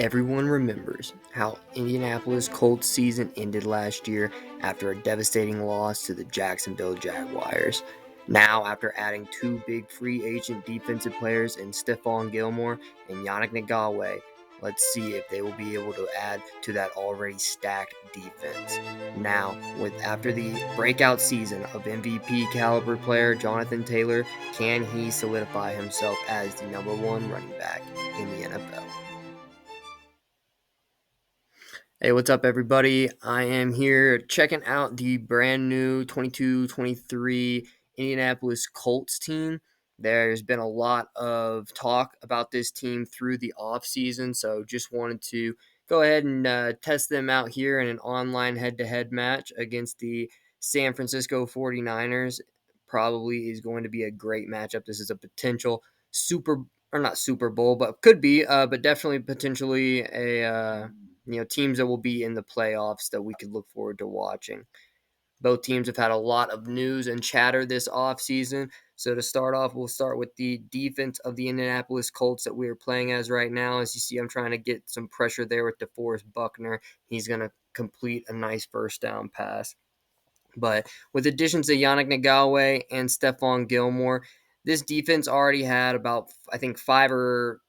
Everyone remembers how Indianapolis Colts season ended last year after a devastating loss to the Jacksonville Jaguars. Now, after adding two big free agent defensive players in Stephone Gilmore and Yannick Ngakoue, let's see if they will be able to add to that already stacked defense. Now, after the breakout season of MVP caliber player Jonathan Taylor, can he solidify himself as the number one running back in the NFL? Hey, what's up, everybody? I am here checking out the brand new 22-23 Indianapolis Colts team. There's been a lot of talk about this team through the offseason, so just wanted to go ahead and test them out here in an online head-to-head match against the San Francisco 49ers. Probably is going to be a great matchup. This is a potential not Super Bowl, but could be, but definitely potentially a teams that will be in the playoffs that we could look forward to watching. Both teams have had a lot of news and chatter this offseason. So to start off, we'll start with the defense of the Indianapolis Colts that we are playing as right now. As you see, I'm trying to get some pressure there with DeForest Buckner. He's going to complete a nice first down pass. But with additions to Yannick Ngakoue and Stephone Gilmore, this defense already had about five or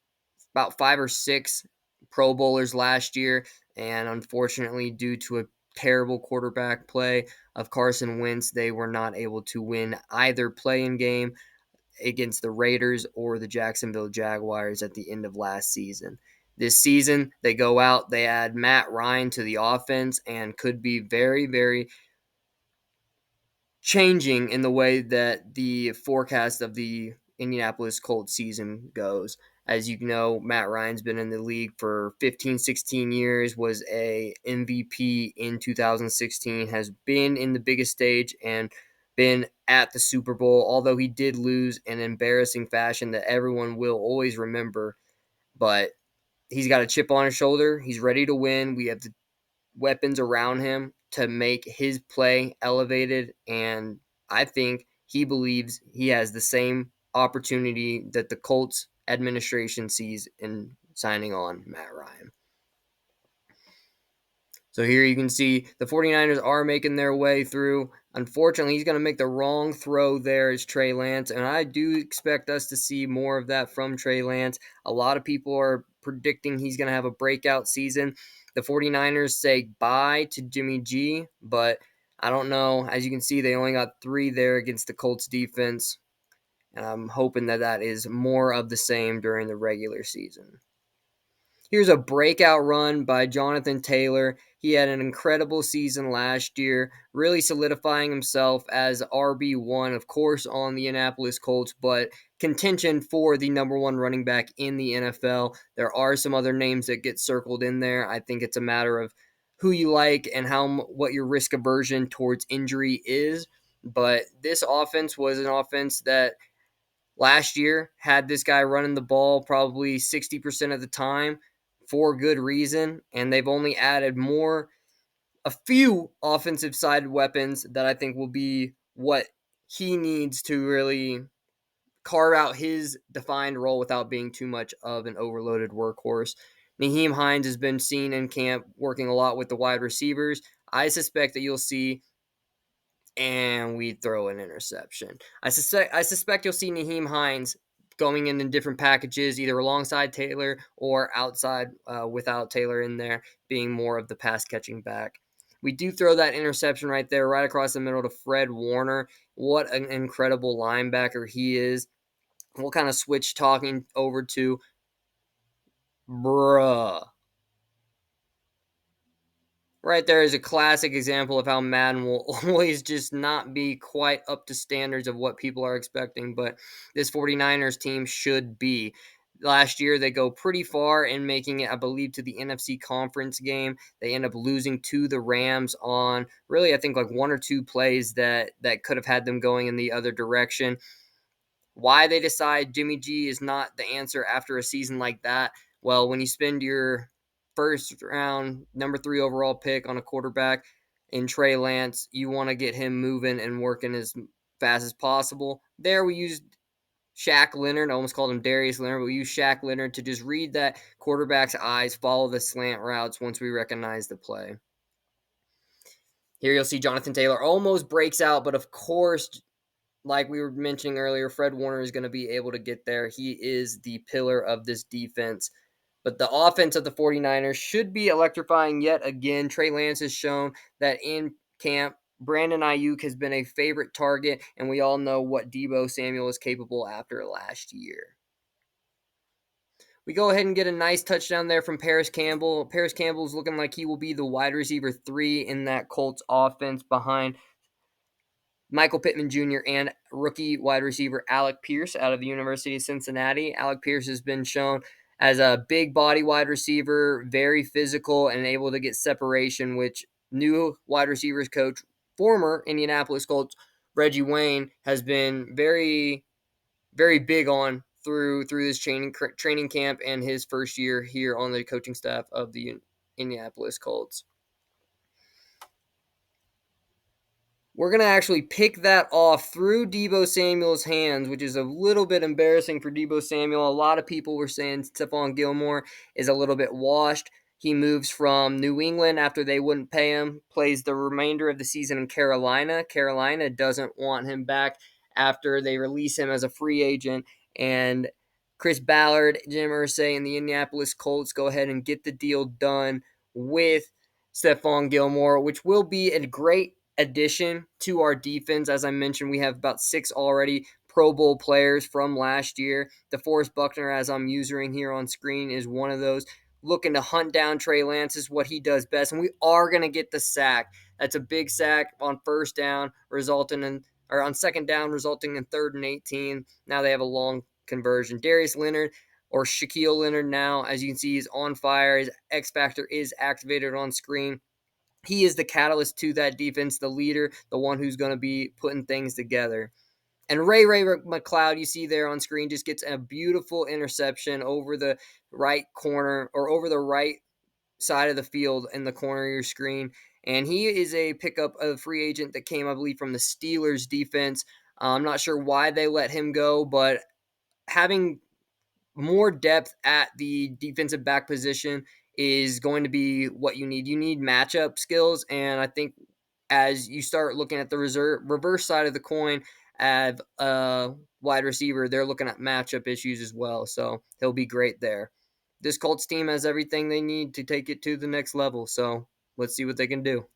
six Pro Bowlers last year, and unfortunately, due to a terrible quarterback play of Carson Wentz, they were not able to win either play-in game against the Raiders or the Jacksonville Jaguars at the end of last season. This season, they go out, they add Matt Ryan to the offense, and could be very, very changing in the way that the forecast of the Indianapolis Colts season goes. As you know, Matt Ryan's been in the league for 15, 16 years, was a MVP in 2016, has been in the biggest stage and been at the Super Bowl, although he did lose in embarrassing fashion that everyone will always remember. But he's got a chip on his shoulder. He's ready to win. We have the weapons around him to make his play elevated, and I think he believes he has the same opportunity that the Colts administration sees in signing on Matt Ryan. So here you can see the 49ers are making their way through. Unfortunately, he's going to make the wrong throw there as Trey Lance, and I do expect us to see more of that from Trey Lance. A lot of people are predicting he's going to have a breakout season. The 49ers say bye to Jimmy G, but I don't know. As you can see, they only got 3 there against the Colts defense, and I'm hoping that is more of the same during the regular season. Here's a breakout run by Jonathan Taylor. He had an incredible season last year, really solidifying himself as RB1, of course, on the Indianapolis Colts, but contention for the number one running back in the NFL. There are some other names that get circled in there. I think it's a matter of who you like and what your risk aversion towards injury is. But this offense was an offense that last year had this guy running the ball probably 60% of the time for good reason, and they've only added a few offensive side weapons that I think will be what he needs to really carve out his defined role without being too much of an overloaded workhorse. Nyheim Hines has been seen in camp working a lot with the wide receivers. I suspect that you'll see, and we throw an interception. I suspect you'll see Nyheim Hines going in different packages, either alongside Taylor or outside without Taylor in there, being more of the pass-catching back. We do throw that interception right there, right across the middle to Fred Warner. What an incredible linebacker he is. We'll kind of switch talking over to bruh. Right there is a classic example of how Madden will always just not be quite up to standards of what people are expecting, but this 49ers team should be. Last year, they go pretty far in making it, I believe, to the NFC conference game. They end up losing to the Rams on really, I think, like 1 or 2 plays that could have had them going in the other direction. Why they decide Jimmy G is not the answer after a season like that? Well, when you spend your first round, number 3 overall pick on a quarterback in Trey Lance, you want to get him moving and working as fast as possible. There we used Shaq Leonard. I almost called him Darius Leonard, but we use Shaq Leonard to just read that quarterback's eyes, follow the slant routes once we recognize the play. Here you'll see Jonathan Taylor almost breaks out, but of course, like we were mentioning earlier, Fred Warner is going to be able to get there. He is the pillar of this defense. But the offense of the 49ers should be electrifying yet again. Trey Lance has shown that in camp, Brandon Ayuk has been a favorite target, and we all know what Deebo Samuel is capable after last year. We go ahead and get a nice touchdown there from Paris Campbell. Paris Campbell is looking like he will be the wide receiver 3 in that Colts offense behind Michael Pittman Jr. and rookie wide receiver Alec Pierce out of the University of Cincinnati. Alec Pierce has been shown as a big body wide receiver, very physical, and able to get separation, which new wide receivers coach, former Indianapolis Colts Reggie Wayne, has been very, very big on through this training camp and his first year here on the coaching staff of the Indianapolis Colts. We're going to actually pick that off through Deebo Samuel's hands, which is a little bit embarrassing for Deebo Samuel. A lot of people were saying Stephone Gilmore is a little bit washed. He moves from New England after they wouldn't pay him, plays the remainder of the season in Carolina. Carolina doesn't want him back after they release him as a free agent. And Chris Ballard, Jim Irsay, and the Indianapolis Colts go ahead and get the deal done with Stephone Gilmore, which will be a great addition to our defense. As I mentioned, we have about 6 already Pro Bowl players from last year. DeForest Buckner, as I'm using here on screen, is one of those. Looking to hunt down Trey Lance is what he does best, and we are going to get the sack. That's a big sack on first down, on second down, resulting in 3rd and 18. Now they have a long conversion. Darius Leonard, or Shaquille Leonard now, as you can see, is on fire. His X Factor is activated on screen. He is the catalyst to that defense, the leader, the one who's going to be putting things together. And Ray Mccloud, you see there on screen, just gets a beautiful interception over the right corner or over the right side of the field in the corner of your screen. And he is a pickup of free agent that came, I believe, from the Steelers defense. I'm not sure why they let him go, but having more depth at the defensive back position is going to be what you need. You need matchup skills, and I think as you start looking at the reverse side of the coin as a wide receiver, they're looking at matchup issues as well, so he'll be great there. This Colts team has everything they need to take it to the next level, so let's see what they can do.